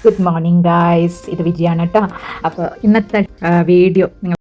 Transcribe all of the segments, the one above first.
Good morning guys, ഇത് വിജയാണ് കേട്ടോ. അപ്പോൾ ഇന്നത്തെ വീഡിയോ നിങ്ങൾ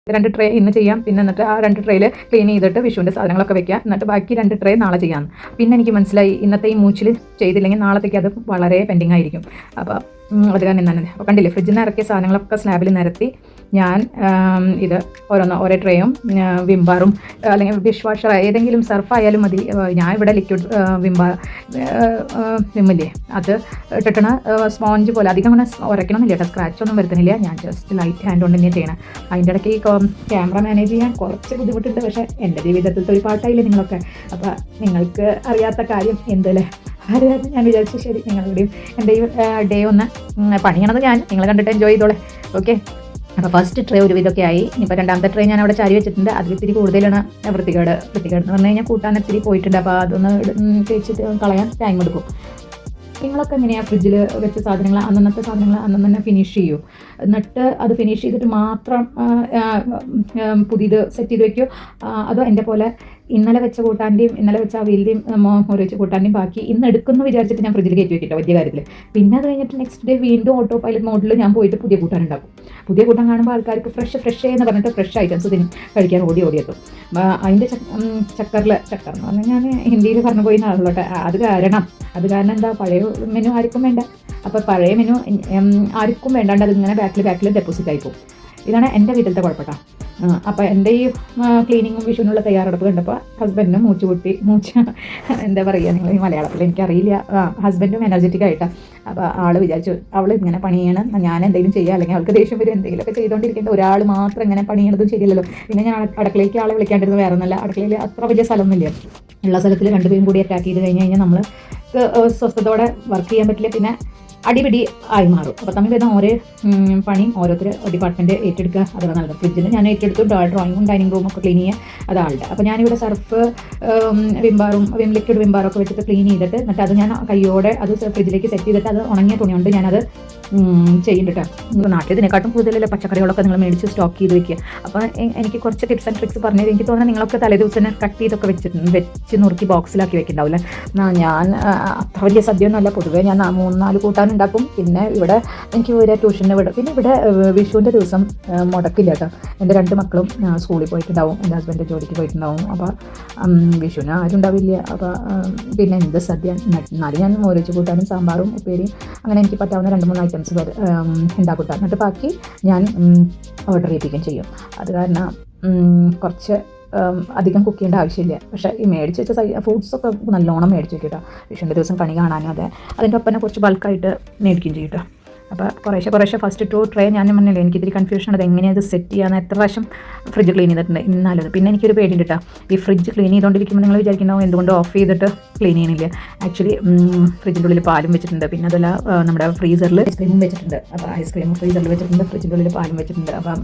രണ്ട് ട്രേ ഇന്ന് ചെയ്യാം. പിന്നെ എന്നിട്ട് ആ 2 ട്രേയിൽ ക്ലീൻ ചെയ്തിട്ട് വിഷുവിൻ്റെ സാധനങ്ങളൊക്കെ വെക്കുക. എന്നിട്ട് ബാക്കി 2 ട്രേ നാളെ ചെയ്യാം. പിന്നെ എനിക്ക് മനസ്സിലായി ഇന്നത്തെ ഈ മൂച്ചിൽ ചെയ്തില്ലെങ്കിൽ നാളത്തേക്ക് അത് വളരെ പെൻഡിങ് ആയിരിക്കും. അപ്പോൾ അത് കാരണം എന്താണ്, അപ്പോൾ കണ്ടില്ലേ, ഫ്രിഡ്ജിൽ നിന്ന് ഇറക്കിയ സാധനങ്ങളൊക്കെ സ്ലാബിൽ നിരത്തി ഞാൻ ഇത് ഓരോ ട്രേയും വിംബാറും അല്ലെങ്കിൽ ഡിഷ് വാഷർ ഏതെങ്കിലും സർഫായാലും മതി. ഞാൻ ഇവിടെ ലിക്വിഡ് വിമ്മില്ലേ അത് ഇട്ടിട്ടാണ് സ്പോഞ്ച് പോലെ അധികം അങ്ങനെ ഉരയ്ക്കണമെന്നില്ല കേട്ടോ, സ്ക്രാച്ച് ഒന്നും വരുത്തുന്നില്ല. ഞാൻ ജസ്റ്റ് ലൈറ്റ് ഹാൻഡ് കൊണ്ട് തന്നെ ചെയ്യണം. അതിൻ്റെ ഇടയ്ക്ക് ഈ ക്യാമറ മാനേജ് ചെയ്യാൻ കുറച്ച് ബുദ്ധിമുട്ടുണ്ട്. പക്ഷേ എൻ്റെ ജീവിതത്തിലത്തെ ഒരു പാട്ടായില്ലേ നിങ്ങളൊക്കെ. അപ്പോൾ നിങ്ങൾക്ക് അറിയാത്ത കാര്യം എന്തല്ലേ അറിയാതെ ഞാൻ വിചാരിച്ചു ശരി നിങ്ങളുടെയും എൻ്റെ ഈ ഡേ ഒന്ന് പണിയണത് നിങ്ങൾ കണ്ടിട്ട് എൻജോയ് ചെയ്തോളെ. ഓക്കെ, അപ്പോൾ ഫസ്റ്റ് ട്രേ ഒരു വിധമൊക്കെ ആയി. ഇപ്പോൾ രണ്ടാമത്തെ ട്രേ ഞാൻ അവിടെ ചാരി വെച്ചിട്ടുണ്ട്. അതിലിത്തിരി കൂടുതലാണ് വൃത്തികേട് എന്ന് പറഞ്ഞു കഴിഞ്ഞാൽ കൂട്ടാൻ ഇത്തിരി പോയിട്ടുണ്ട്. അപ്പോൾ അതൊന്ന് തേച്ചിട്ട് കളയാൻ ടൈം എടുക്കും. നിങ്ങളൊക്കെ എങ്ങനെയാണ് ഫ്രിഡ്ജിൽ വെച്ച സാധനങ്ങൾ അന്നത്തെ സാധനങ്ങൾ അന്ന് തന്നെ ഫിനിഷ് ചെയ്യൂ, എന്നിട്ട് അത് ഫിനിഷ് ചെയ്തിട്ട് മാത്രം പുതിയത് സെറ്റ് ചെയ്ത് വയ്ക്കുമോ? അതോ എൻ്റെ പോലെ ഇന്നലെ വെച്ച കൂട്ടാൻ്റെയും ഇന്നലെ വെച്ച അവിയലിൻ്റെയും ഒരു വെച്ച കൂട്ടാൻ്റെയും ബാക്കി ഇന്ന് എടുക്കുന്നു വിചാരിച്ചിട്ട് ഞാൻ ഫ്രിഡ്ജിൽ കയറ്റി വെക്കിട്ടോ വലിയ കാര്യത്തിൽ. പിന്നെ അത് കഴിഞ്ഞിട്ട് നെക്സ്റ്റ് ഡേ വീണ്ടും ഓട്ടോ പൈലറ്റ് മോഡിൽ ഞാൻ പോയിട്ട് പുതിയ കൂട്ടാൻ ഉണ്ടാക്കും. പുതിയ കൂട്ടാൻ കാണുമ്പോൾ ആൾക്കാർക്ക് ഫ്രഷ് എന്ന് പറഞ്ഞിട്ട് ഫ്രഷ് ഐറ്റംസ് കഴിക്കാൻ ഓടിയെത്തും. അതിൻ്റെ ചക്കർ എന്ന് പറഞ്ഞാൽ ഞാൻ ഹിന്ദിയിൽ പറഞ്ഞു പോയി ആളുകളോട്ടെ. അത് കാരണം എന്താ, പഴയ മെനു ആർക്കും വേണ്ട. അപ്പോൾ പഴയ മെനു ആർക്കും വേണ്ടാണ്ട് അതിങ്ങനെ ബാക്കിൽ ഡെപ്പോസിറ്റ് ആയിപ്പോവും. ഇതാണ് എൻ്റെ വീട്ടിലത്തെ കുഴപ്പട്ടോ. അപ്പോൾ എൻ്റെ ഈ ക്ലീനിങ്ങും വിഷുവിനുള്ള തയ്യാറെടുപ്പ് കണ്ടപ്പോൾ ഹസ്ബൻഡിനും മൂച്ച എന്താ പറയുക, നിങ്ങൾ ഈ മലയാളത്തിൽ എനിക്കറിയില്ല, ഹസ്ബൻഡും എനർജറ്റിക് ആയിട്ടാണ്. അപ്പോൾ ആൾ വിചാരിച്ചു അവൾ ഇങ്ങനെ പണി ചെയ്യണം, ഞാൻ എന്തെങ്കിലും ചെയ്യുക, അല്ലെങ്കിൽ അവൾക്ക് ദേഷ്യം വരും, എന്തെങ്കിലുമൊക്കെ ചെയ്തുകൊണ്ടിരിക്കേണ്ട ഒരാൾ മാത്രം ഇങ്ങനെ പണി ചെയ്യണതും ശരിയല്ലല്ലോ. പിന്നെ ഞാൻ അടുക്കളയ്ക്ക് ആളെ വിളിക്കാണ്ടിരുന്നത് വേറെ ഒന്നല്ല, അടുക്കളയിൽ അത്ര വലിയ സ്ഥലമൊന്നുമില്ല. ഉള്ള സ്ഥലത്തിൽ 2 പേരും കൂടി അറ്റാക്ക് ചെയ്ത് കഴിഞ്ഞ് കഴിഞ്ഞാൽ നമ്മൾ സ്വസ്ഥതയോടെ വർക്ക് ചെയ്യാൻ പറ്റില്ല. പിന്നെ അടിപിടി ആയി മാറും. അപ്പോൾ തമ്മിൽ വരുന്ന ഓരോ പണിയും ഓരോരുത്തർ ഡിപ്പാർട്ട്മെൻറ്റ് ഏറ്റെടുക്കുക അഥവാ നല്ലത്. ഫ്രിഡ്ജിൽ ഞാൻ ഏറ്റെടുത്തു, ഡ്രോയിങ്ങും ഡൈനിങ് റൂമും ഒക്കെ ക്ലീൻ ചെയ്യുക അതാളുടെ. അപ്പോൾ ഞാനിവിടെ സർഫ് ലിക്വിഡ് വിംബാറൊക്കെ വെച്ചിട്ട് ക്ലീൻ ചെയ്തിട്ട് എന്നിട്ട് അത് ഞാൻ കയ്യോടെ അത് ഫ്രിഡ്ജിലേക്ക് സെറ്റ് ചെയ്തിട്ട് അത് ഉണങ്ങിയ തുണി കൊണ്ട് ഞാനത് ചെയ്യുന്നുണ്ട് കേട്ടോ. നാട്ടിൽ ഇതിനെക്കാട്ടും കൂടുതലല്ലേ പച്ചക്കറികളൊക്കെ നിങ്ങൾ മേടിച്ച് സ്റ്റോക്ക് ചെയ്ത് വെക്കുക. അപ്പോൾ എനിക്ക് കുറച്ച് ടിപ്സ് ആൻഡ് ട്രിക്സ് പറഞ്ഞത് എനിക്ക് തോന്നുന്നത് നിങ്ങളൊക്കെ തലേദിവസം തന്നെ കട്ട് ചെയ്തൊക്കെ വെച്ച് നുറുക്കി ബോക്സിലാക്കി വെക്കുന്നുണ്ടാവില്ലേ. ഞാൻ അത്ര വലിയ സദ്യയൊന്നുമല്ല, പൊതുവേ ഞാൻ 3-4 കൂട്ടാനുണ്ടാക്കും. പിന്നെ ഇവിടെ എനിക്ക് ഒരു ട്യൂഷന് വിടും. പിന്നെ ഇവിടെ വിഷുവിൻ്റെ ദിവസം മുടക്കില്ല കേട്ടോ. എൻ്റെ 2 മക്കളും സ്കൂളിൽ പോയിട്ടുണ്ടാവും, എൻ്റെ ഹസ്ബൻഡ് ജോലിക്ക് പോയിട്ടുണ്ടാവും. അപ്പോൾ വിഷുവിന് ആരും ഉണ്ടാവില്ല. അപ്പോൾ പിന്നെ എന്ത് സദ്യ, എന്നാലും ഞാൻ മോരച്ച് കൂട്ടാനും സാമ്പാറും ഉപ്പേരിയും അങ്ങനെ എനിക്ക് പറ്റാവുന്ന 2-3 ഐറ്റംസ് ഉണ്ടാക്കും. എന്നിട്ട് ബാക്കി ഞാൻ ഓർഡർ ചെയ്യിപ്പിക്കുകയും ചെയ്യും. അത് കാരണം കുറച്ച് അധികം കുക്ക് ചെയ്യേണ്ട ആവശ്യമില്ല. പക്ഷേ ഈ മേടിച്ച് വെച്ച ഫ്രൂട്ട്സൊക്കെ നല്ലോണം മേടിച്ച് വെക്കും കേട്ടോ. വിഷുവിൻ്റെ ദിവസം കണി കാണാനും അതെ അതിൻ്റെ ഒപ്പം കുറച്ച് ബൾക്കായിട്ട് മേടിക്കുകയും ചെയ്യും കേട്ടോ. അപ്പോൾ കുറേശ്ശെ ഫസ്റ്റ് 2 ട്രേ ഞാൻ പറഞ്ഞില്ലേ എനിക്കിതിരി കൺഫ്യൂഷൻ അത് എങ്ങനെയാണ് ഇത് സെറ്റ് ചെയ്യാന്ന്. എത്ര പ്രാവശ്യം ഫ്രിഡ്ജ് ക്ലീൻ ചെയ്തിട്ടുണ്ട് ഇന്നാലും. പിന്നെ എനിക്കൊരു പേടി കേട്ടോ, ഈ ഫ്രിഡ്ജ് ക്ലീൻ ചെയ്തുകൊണ്ടിരിക്കുമ്പോൾ നിങ്ങൾ വിചാരിക്കുന്നുണ്ടാവും എന്തുകൊണ്ട് ഓഫ് ചെയ്തിട്ട് ക്ലീൻ ചെയ്യണില്ല. ആക്ച്വലി ഫ്രിഡ്ജിൻ്റെ ഉള്ളിൽ പാലും വെച്ചിട്ടുണ്ട്, പിന്നെ അതല്ല നമ്മുടെ ഫ്രീസറിൽ ഐസ്ക്രീമും വെച്ചിട്ടുണ്ട്. അപ്പോൾ ഐസ്ക്രീമും ഫ്രീസറിൽ വെച്ചിട്ടുണ്ട്, ഫ്രിഡ്ജിൻ്റെ ഉള്ളിൽ പാലും വെച്ചിട്ടുണ്ട്. അപ്പം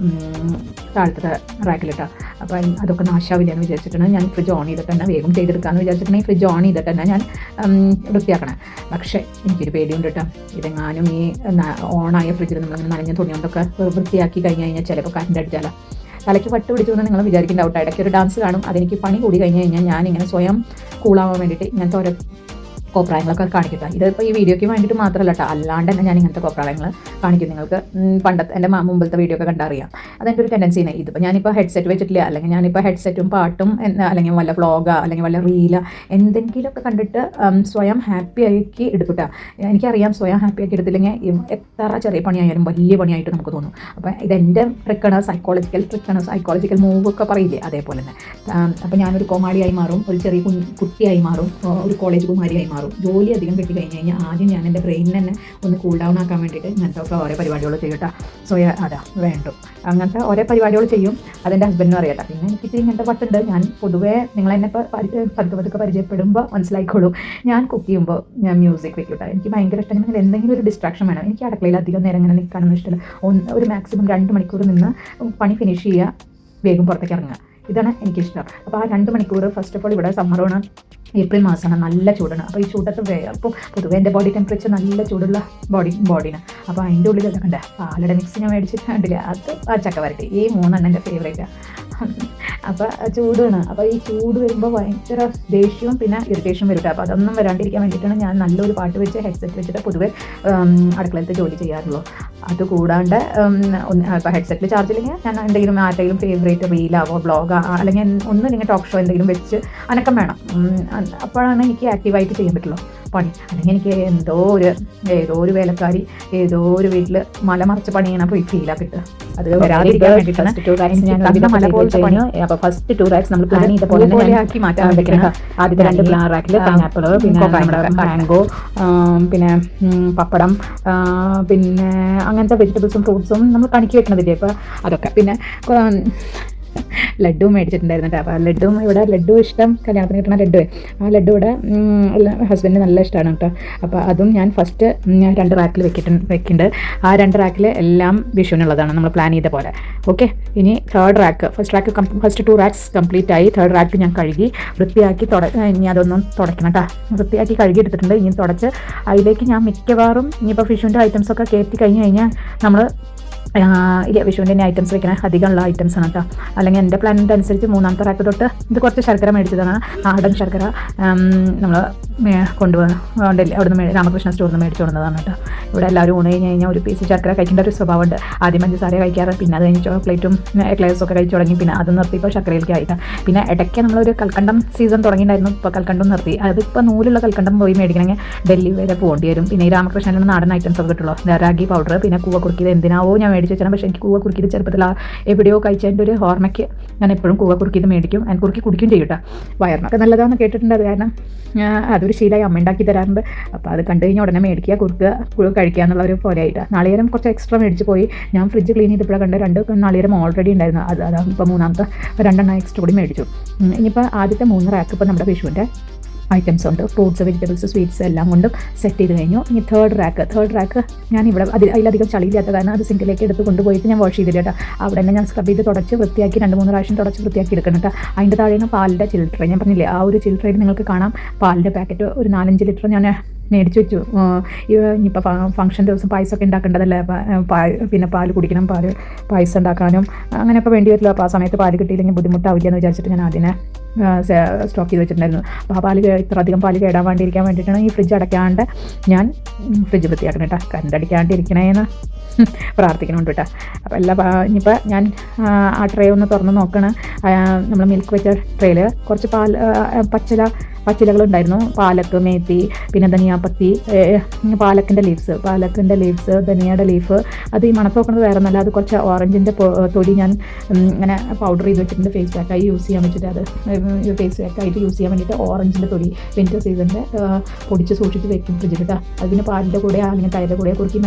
താഴത്തെ റാക്കിലിട്ടാ. അപ്പോൾ അതൊക്കെ നാശാവില്ല എന്ന് വിചാരിച്ചിട്ടാണ് ഞാൻ ഫ്രിഡ്ജ് ഓൺ ചെയ്തിട്ട് തന്നെ വേഗം ചെയ്തെടുക്കാമെന്ന് വിചാരിച്ചിട്ടുണ്ടെങ്കിൽ ഫ്രിഡ്ജ് ഓൺ ചെയ്തിട്ട് തന്നെ ഞാൻ വൃത്തിയാക്കണം. പക്ഷേ എനിക്കൊരു പേടിയുണ്ട് കേട്ടോ, ഇതെങ്ങാനും ഈ ഓണായ ഫ്രിഡ്ജിൽ നമ്മളിങ്ങനെ നനഞ്ഞ തുണി കൊണ്ടൊക്കെ വൃത്തിയാക്കി കഴിഞ്ഞ് കഴിഞ്ഞാൽ ചിലപ്പോൾ കറണ്ട് അടിച്ചാലോ തലയ്ക്ക് പട്ട് പിടിച്ചു എന്ന് നിങ്ങൾ വിചാരിക്കേണ്ട. ഇടയ്ക്ക് ഒരു ഡാൻസ് കാണും. അതെനിക്ക് പണി കൂടി കഴിഞ്ഞ് കഴിഞ്ഞാൽ ഞാനിങ്ങനെ സ്വയം കൂളാവാൻ വേണ്ടിയിട്ട് ഇങ്ങനത്തെ ഓരോ കോപ്രായങ്ങളൊക്കെ കാണിക്കട്ടെ. ഇതിപ്പോൾ ഈ വീഡിയോയ്ക്ക് വേണ്ടിയിട്ട് മാത്രമല്ല കേട്ടോ, അല്ലാണ്ട് തന്നെ ഞാൻ ഇങ്ങനത്തെ കോപ്രായങ്ങൾ കാണിക്കും. നിങ്ങൾക്ക് പണ്ടത്തെ എൻ്റെ മുമ്പത്തെ വീഡിയോ ഒക്കെ കണ്ടറിയാം. അതെൻ്റെ ഒരു ടെൻഡൻസിയാണ്. ഇതിപ്പോൾ ഞാനിപ്പോൾ ഹെഡ്സെറ്റ് വെച്ചിട്ടില്ല, അല്ലെങ്കിൽ ഞാനിപ്പോൾ ഹെഡ്സെറ്റും പാട്ടും അല്ലെങ്കിൽ വല്ല വ്ളോഗോ അല്ലെങ്കിൽ വല്ല റീലോ എന്തെങ്കിലുമൊക്കെ കണ്ടിട്ട് സ്വയം ഹാപ്പി ആക്കി എടുക്കട്ടെ. എനിക്കറിയാം സ്വയം ഹാപ്പി ആക്കി എടുത്തില്ലെങ്കിൽ എത്ര ചെറിയ പണിയായാലും വലിയ പണിയായിട്ട് നമുക്ക് തോന്നും. അപ്പോൾ ഇതെൻ്റെ ട്രിക്കാണ്, സൈക്കോളജിക്കൽ ട്രിക്കാണ്, സൈക്കോളജിക്കൽ മൂവൊക്കെ പറയില്ലേ അതേപോലെ തന്നെ. അപ്പോൾ ഞാനൊരു കോമാളിയായി മാറും, ഒരു ചെറിയ കുട്ടിയായി മാറും, ഒരു കോളേജ് കുമാരിയായി മാറും. ജോലി അധികം കിട്ടി കഴിഞ്ഞ് കഴിഞ്ഞാൽ ആദ്യം ഞാൻ എൻ്റെ ബ്രെയിനിൽ തന്നെ ഒന്ന് കൂൾ ഡൗൺ ആക്കാൻ വേണ്ടിയിട്ട് ഇങ്ങനത്തെ ഒക്കെ ഓരോ പരിപാടികൾ ചെയ്യട്ടെ. അതാ വേണ്ടും അങ്ങനത്തെ ഓരോ പരിപാടികൾ ചെയ്യും. അതെൻ്റെ ഹസ്ബൻഡിനും അറിയട്ടെ. പിന്നെ എനിക്ക് ഇങ്ങനത്തെ പട്ടുണ്ട്. ഞാൻ പൊതുവേ നിങ്ങളെന്നെ ഇപ്പോൾ പതുക്കെ പരിചയപ്പെടുമ്പോൾ മനസ്സിലായിക്കോളൂ. ഞാൻ കുക്ക് ചെയ്യുമ്പോൾ ഞാൻ മ്യൂസിക് വെക്കൂട്ടെ. എനിക്ക് ഭയങ്കര ഇഷ്ടമാണ്. എന്തെങ്കിലും ഒരു ഡിസ്ട്രാക്ഷൻ വേണം. എനിക്ക് അടുക്കളയിൽ അധികം നേരം ഇങ്ങനെ നിൽക്കാനൊന്നും ഇഷ്ടമില്ല. ഒരു മാക്സിമം 2 മണിക്കൂർ നിന്ന് പണി ഫിനിഷ് ചെയ്യുക, വേഗം പുറത്തേക്ക് ഇറങ്ങുക, ഇതാണ് എനിക്കിഷ്ടം. അപ്പോൾ ആ 2 മണിക്കൂർ ഫസ്റ്റ് ഓഫ് ഓൾ ഇവിടെ സമ്മറാണ്, ഏപ്രിൽ മാസമാണ്, നല്ല ചൂടാണ്. അപ്പോൾ ഈ ചൂടത്ത് അപ്പോൾ പൊതുവേ എൻ്റെ ബോഡി ടെമ്പറേച്ചർ നല്ല ചൂടുള്ള ബോഡിന്. അപ്പോൾ അതിൻ്റെ ഉള്ളിൽ കണ്ടേ പാലട മിക്സ് ഞാൻ മേടിച്ചിട്ട് കണ്ടില്ല, അത് ആ ചക്കവരട്ടി, ഈ 3 എൻ്റെ ഫേവറേറ്റാണ്. അപ്പോൾ ചൂടാണ്. അപ്പോൾ ഈ ചൂട് വരുമ്പോൾ ഭയങ്കര ദേഷ്യവും പിന്നെ ഇറിറ്റേഷൻ വരും. അപ്പോൾ അതൊന്നും വരാണ്ടിരിക്കാൻ വേണ്ടിയിട്ടാണ് ഞാൻ നല്ലൊരു പാട്ട് വെച്ച് ഹെഡ്സെറ്റ് വെച്ചിട്ട് പൊതുവേ അടുക്കളത്തെ ജോലി ചെയ്യാറുള്ളൂ. അതുകൂടാണ്ട് ഇപ്പോൾ ഹെഡ്സെറ്റിൽ ചാർജ് ഇല്ലെങ്കിൽ ഞാൻ എന്തെങ്കിലും ആരുടെയും ഫേവറേറ്റ് റീലാവോ ബ്ലോഗോ അല്ലെങ്കിൽ ഒന്നും ടോക്ക് ഷോ എന്തെങ്കിലും വെച്ച് അനക്കം വേണം. അപ്പോഴാണ് എനിക്ക് ആക്റ്റീവായിട്ട് ചെയ്യാൻ പറ്റുള്ളൂ പണി. അല്ലെങ്കിൽ എനിക്ക് ഏതോ ഒരു വേലക്കാരി ഏതോ ഒരു വീട്ടിൽ മലമറിച്ച് പണിയാണ് പോയി ഫീലാക്കി കിട്ടുക. അത് വരാതിരിക്കാൻ വേണ്ടിയിട്ടാണ് മല പോലത്തെ പണി. അപ്പോൾ ഫസ്റ്റ് 2 റാക്സ് നമ്മൾ പ്ലാൻ ചെയ്ത പോലെ ആക്കി മാറ്റാൻ വേണ്ടിയിട്ടാണ്. ആദ്യത്തെ 2 റാക്കിൽ പൈനാപ്പിൾ, പിന്നെ നമ്മുടെ മാംഗോ, പിന്നെ പപ്പടം, പിന്നെ അങ്ങനത്തെ വെജിറ്റബിൾസും ഫ്രൂട്ട്സും നമ്മൾ കണിക്ക് വെക്കണതില്ലേ. അപ്പോൾ അതൊക്കെ പിന്നെ ലഡ്ഡു മേടിച്ചിട്ടുണ്ടായിരുന്നു. അപ്പോൾ ആ ലഡ്ഡു ഇഷ്ടം, കല്യാണത്തിന് കിട്ടുന്ന ലഡ്ഡു. ആ ലഡ്ഡു ഇവിടെ ഹസ്ബൻഡിന് നല്ല ഇഷ്ടമാണ് കേട്ടോ. അപ്പോൾ അതും ഞാൻ ഫസ്റ്റ് 2 റാക്കിൽ വെക്കുന്നുണ്ട്. ആ 2 റാക്കിൽ എല്ലാം വിഷുവിനുള്ളതാണ് നമ്മൾ പ്ലാൻ ചെയ്ത പോലെ. ഓക്കെ, ഇനി ഫസ്റ്റ് 2 റാക്സ് കംപ്ലീറ്റ് ആയി. 3rd റാക്ക് ഞാൻ കഴുകി വൃത്തിയാക്കി ഇനി അതൊന്നും തുടയ്ക്കണം കേട്ടോ. വൃത്തിയാക്കി കഴുകി എടുത്തിട്ടുണ്ട്. ഇനി തുടച്ച് അതിലേക്ക് ഞാൻ മിക്കവാറും ഇനിയിപ്പോൾ ഫിഷിൻ്റെ ഐറ്റംസൊക്കെ കയറ്റി കഴിഞ്ഞ് കഴിഞ്ഞാൽ നമ്മൾ വിഷുവിൻ്റെ തന്നെ ഐറ്റംസ് വെക്കണേ. അധികമുള്ള ഐറ്റംസ് ആണ് കേട്ടോ. അല്ലെങ്കിൽ എൻ്റെ പ്ലാനിൻ്റെ അനുസരിച്ച് 3ാമത്തെ റാക്ക് തൊട്ട് ഇത് കുറച്ച് ശർക്കര മേടിച്ചതാണ്. നാടൻ ശർക്കര നമ്മൾ കൊണ്ടുവന്നില്ലേ, അവിടുന്ന് രാമകൃഷ്ണ സ്റ്റോറിൽ നിന്ന് മേടിച്ചു കൊണ്ടതാണ് കേട്ടോ. ഇവിടെ എല്ലാവരും ഊണ് കഴിഞ്ഞ് കഴിഞ്ഞാൽ ഒരു പീസ് ശർക്കര കഴിക്കേണ്ട ഒരു സ്വഭാവമുണ്ട്. ആദ്യം പഞ്ചസാര കഴിക്കാറ്, പിന്നെ അത് കഴിഞ്ഞ് ചോക്ലേറ്റും എക്ലേഴ്സൊക്കെ കഴിച്ചു തുടങ്ങി. പിന്നെ അത് നിർത്തിയപ്പോൾ ശർക്കരയിലേക്ക് ആയിട്ട് പിന്നെ ഇടയ്ക്ക് നമ്മളൊരു കൽക്കണ്ടം സീസൺ തുടങ്ങിയിട്ടുണ്ടായിരുന്നു. ഇപ്പോൾ കൽക്കണ്ടം നിർത്തി. അതിപ്പോൾ നൂലുള്ള കൽക്കണ്ടം പോയി മേടിക്കണമെങ്കിൽ ഡൽഹി വരെ പോകേണ്ടി വരും. പിന്നെ ഈ രാമകൃഷ്ണനിൽ നാടൻ ഐറ്റംസ് ഒക്കെ കിട്ടുള്ളൂ. റാഗി പൗഡർ, പിന്നെ കൂവ കുറുക്കിയത് എന്തിനാവോ ഞാൻ മേടിച്ച് വെച്ചാൽ. പക്ഷേ എനിക്ക് കൂവ കുറുക്കിയത് ചെറുപ്പത്തിൽ എവിടെയോ കഴിച്ചതിൻ്റെ ഒരു ഓർമ്മയ്ക്ക് ഞാൻ എപ്പോഴും കൂവ കുറുക്കിയത് മേടിക്കും. ഞാൻ കുറുക്കി കുടിക്കും ചെയ്യും കേട്ടോ. വയറിനൊക്കെ നല്ലതാണെന്ന് കേട്ടിട്ടുണ്ട്. അത് കാരണം അതൊരു ശീലമായി, അമ്മ ഉണ്ടാക്കി തരാറുണ്ട്. അപ്പോൾ അത് കണ്ടു കഴിഞ്ഞാൽ ഉടനെ മേടിക്കുക, കുറുക്കുക, കഴിക്കുക എന്നുള്ള ഒരു പോലെ ആയിട്ട്. നാളികേരം കുറച്ച് എക്സ്ട്രാ മേടിച്ച് പോയി. ഞാൻ ഫ്രിഡ്ജ് ക്ലീൻ ചെയ്തപ്പോഴാണ് കണ്ട് 2 നാളികേരം ഓൾറെഡി ഉണ്ടായിരുന്നു. അതാണ് ഇപ്പോൾ 3ാമത്തെ 2 എക്സ്ട്രാ കൂടി മേടിച്ചു. ഇനിയിപ്പോൾ ആദ്യത്തെ 3 റാക്ക് ഇപ്പോൾ നമ്മുടെ വിഷുവിൻ്റെ ഐറ്റംസ് ഉണ്ട്. ഫ്രൂട്ട്സ്, വെജിറ്റബിൾസ്, സ്വീറ്റ്സ് എല്ലാം കൊണ്ടും സെറ്റ് ചെയ്ത് കഴിഞ്ഞു. ഇനി തേർഡ് റാക്ക് ഞാൻ ഇവിടെ അതിലധികം ചളിയില്ലാത്ത കാരണം അത് സിങ്കിലേക്ക് എടുത്ത് കൊണ്ടുപോയിട്ട് ഞാൻ വാഷ് ചെയ്തില്ല കേട്ടോ. അവിടെ തന്നെ ഞാൻ സ്ക്രബ് ചെയ്ത് തുടച്ച് വൃത്തിയാക്കി 2-3 പ്രാവശ്യം തുടച്ച് വൃത്തിയാക്കി എടുക്കണം കേട്ടോ. അതിൻ്റെ താഴെയാണ് പാലിൻ്റെ ചിൽട്രേ. ഞാൻ പറഞ്ഞില്ലേ, ആ ഒരു ചിൽട്രയിൽ നിങ്ങൾക്ക് കാണാം പാലിൻ്റെ പാക്കറ്റ് ഒരു 4-5 ലിറ്റർ ഞാൻ മേടിച്ച് വെച്ചു. ഇനിയിപ്പോൾ ഫംഗ്ഷൻ ദിവസം പായസമൊക്കെ ഉണ്ടാക്കേണ്ടതല്ലേ, പിന്നെ പാൽ കുടിക്കണം, പായസം ഉണ്ടാക്കാനും അങ്ങനെയൊക്കെ വേണ്ടി വരില്ല. അപ്പോൾ ആ സമയത്ത് പാല് കിട്ടിയില്ലെങ്കിൽ ബുദ്ധിമുട്ടാവില്ല എന്ന് വിചാരിച്ചിട്ട് ഞാൻ അതിനെ സ്റ്റോക്ക് ചെയ്ത് വെച്ചിട്ടുണ്ടായിരുന്നു. അപ്പോൾ ആ ഇത്ര അധികം പാല് കേടാൻ വേണ്ടിയിരിക്കാൻ വേണ്ടിയിട്ടാണ് ഈ ഫ്രിഡ്ജ് അടയ്ക്കാണ്ട് ഞാൻ ഫ്രിഡ്ജ് വൃത്തിയാക്കണം കേട്ടോ. കറണ്ട് അടിക്കാണ്ടിരിക്കണേന്ന് പ്രാർത്ഥിക്കണമുണ്ട് കേട്ടോ. അപ്പോൾ ഇനിയിപ്പോൾ ഞാൻ ആ ട്രേ ഒന്ന് തുറന്ന് നോക്കണം. നമ്മൾ മിൽക്ക് വെച്ച ട്രേയിൽ കുറച്ച് പച്ചിലകളുണ്ടായിരുന്നു. പാലക്ക്, മേത്തി, പിന്നെ ധനിയാപ്പത്തി, പാലക്കിൻ്റെ ലീവ്സ്, ധനിയയുടെ ലീഫ്. അത് ഈ മണത്ത് നോക്കുന്നത് വേറെ നല്ല, അത് കുറച്ച് ഓറഞ്ചിൻ്റെ തൊലി ഞാൻ ഇങ്ങനെ പൗഡർ ചെയ്ത് വെച്ചിട്ടുണ്ട്. ഫേസ് പാക്കായി യൂസ് ചെയ്യാൻ വെച്ചിട്ട്, അത് ഫേസ് പാക്കായിട്ട് യൂസ് ചെയ്യാൻ വേണ്ടിയിട്ട് ഓറഞ്ചിൻ്റെ തൊലി വിൻ്റർ സീസണിൻ്റെ പൊടിച്ച് സൂക്ഷിച്ച് വെക്കും ഫ്രിഡ്ജിൽ കേട്ടോ. അതിന് പാലിൻ്റെ കൂടെ അല്ലെങ്കിൽ തൈരുടെ കൂടെ കുറുക്കി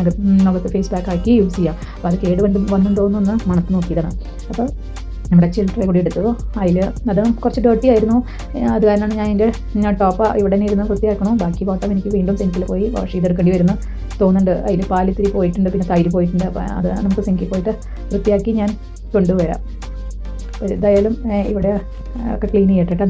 മുഖത്ത് ഫേസ് പാക്കാക്കി യൂസ് ചെയ്യാം. അപ്പോൾ അത് കേട് വന്നിട്ടുണ്ടോയെന്ന് ഒന്ന് മണത്ത് നോക്കിയതാണ്. അപ്പോൾ നമ്മുടെ ചിൽട്രേ കൂടി എടുത്തു. അതിൽ അത് കുറച്ച് ഡേർട്ടി ആയിരുന്നു. അത് കാരണമാണ് ഞാൻ ടോപ്പ് ഇവിടെ നിന്ന് ഇരുന്ന് വൃത്തിയാക്കണം. ബാക്കി ബോട്ടം എനിക്ക് വീണ്ടും സിങ്കിൽ പോയി വാഷ് ചെയ്തെടുക്കേണ്ടി വരുന്നു തോന്നുന്നുണ്ട്. അതിൽ പാലിത്തിരി പോയിട്ടുണ്ട്, പിന്നെ തൈര് പോയിട്ടുണ്ട്. അപ്പോൾ അത് നമുക്ക് സിങ്കിൽ പോയിട്ട് വൃത്തിയാക്കി ഞാൻ കൊണ്ടുവരാം. എന്തായാലും ഇവിടെ ഒക്കെ ക്ലീൻ ചെയ്യട്ടെ.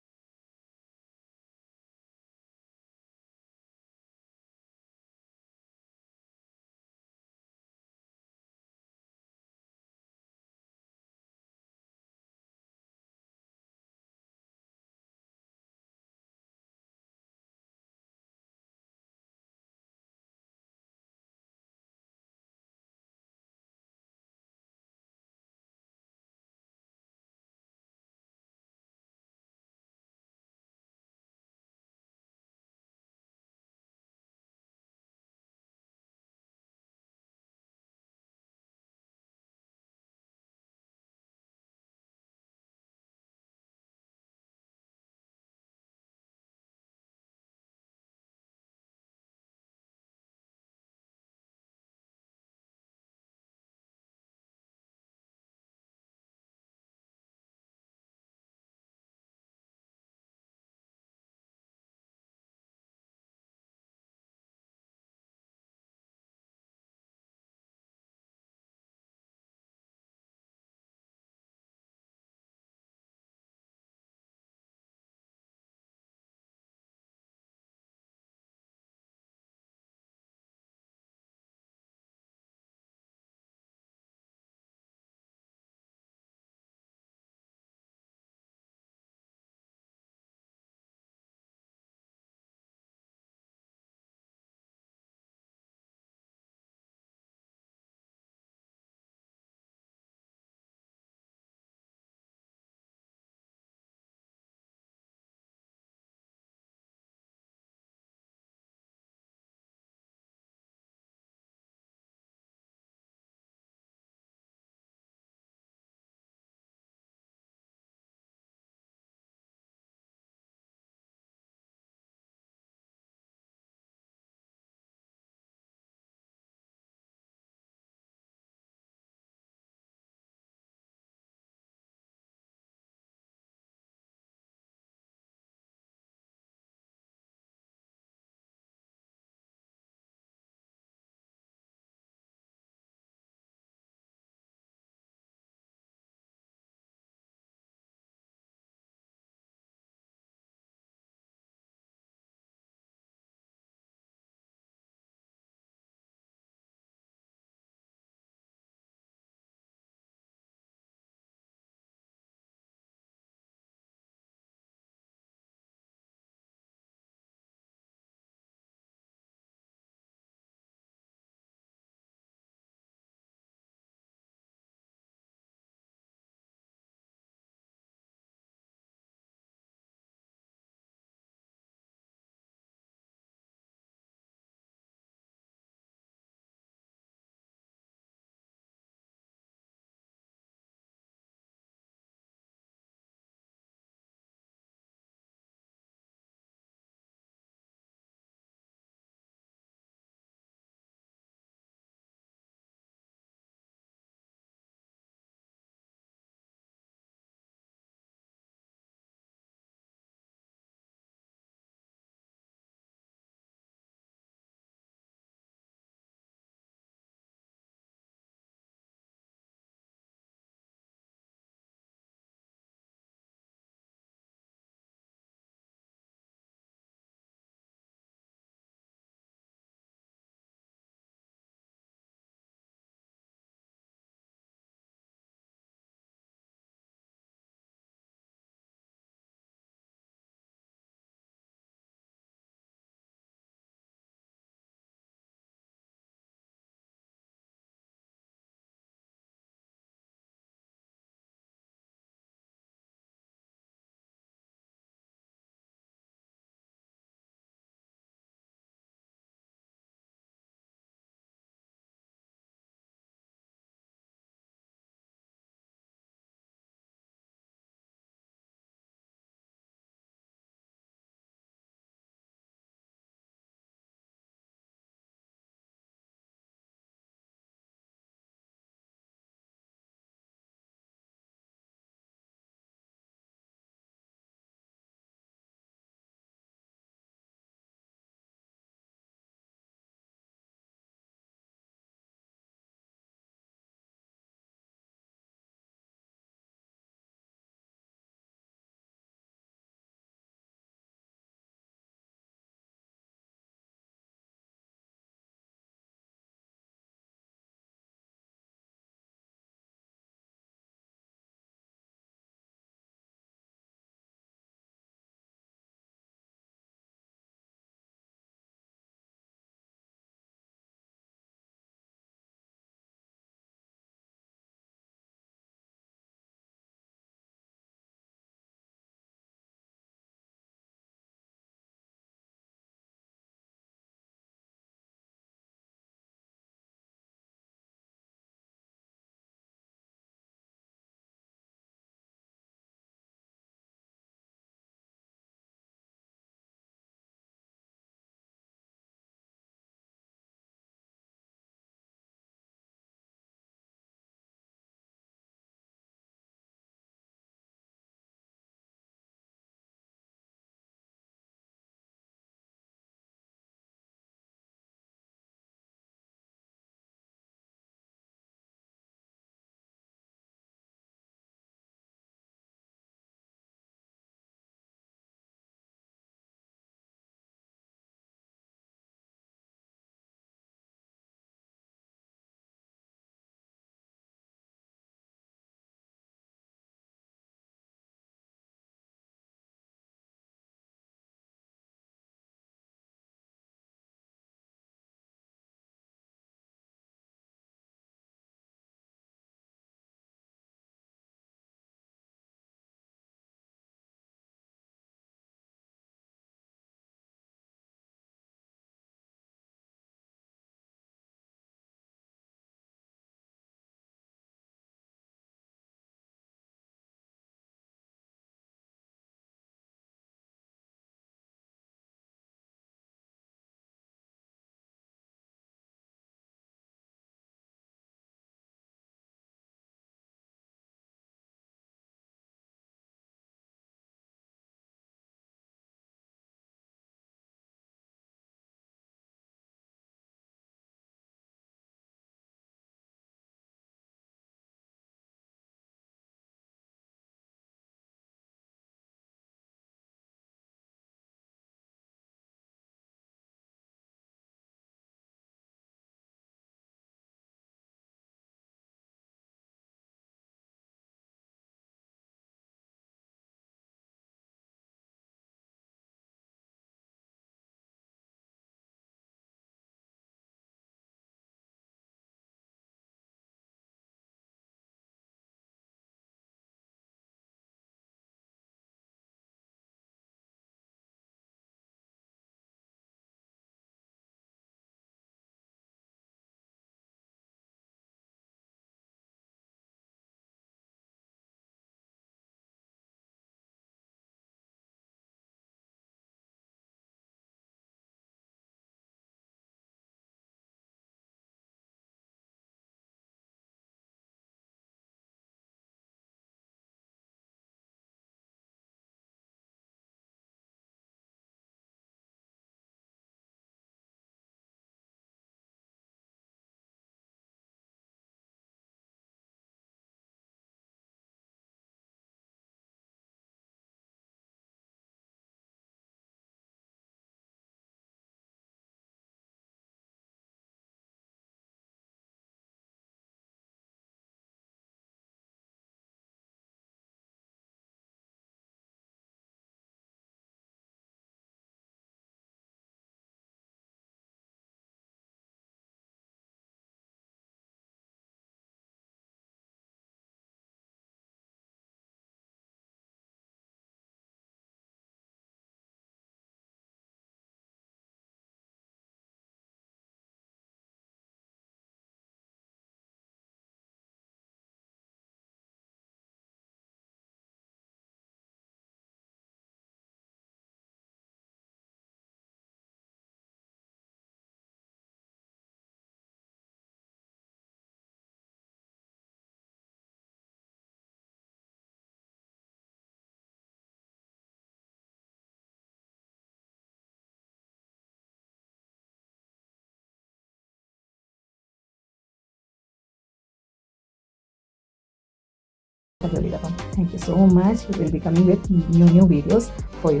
ജോലി ചെയ്ത്. അപ്പം thank you so much. Will be coming with new videos for you.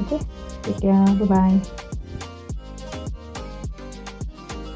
Okay, take care, by.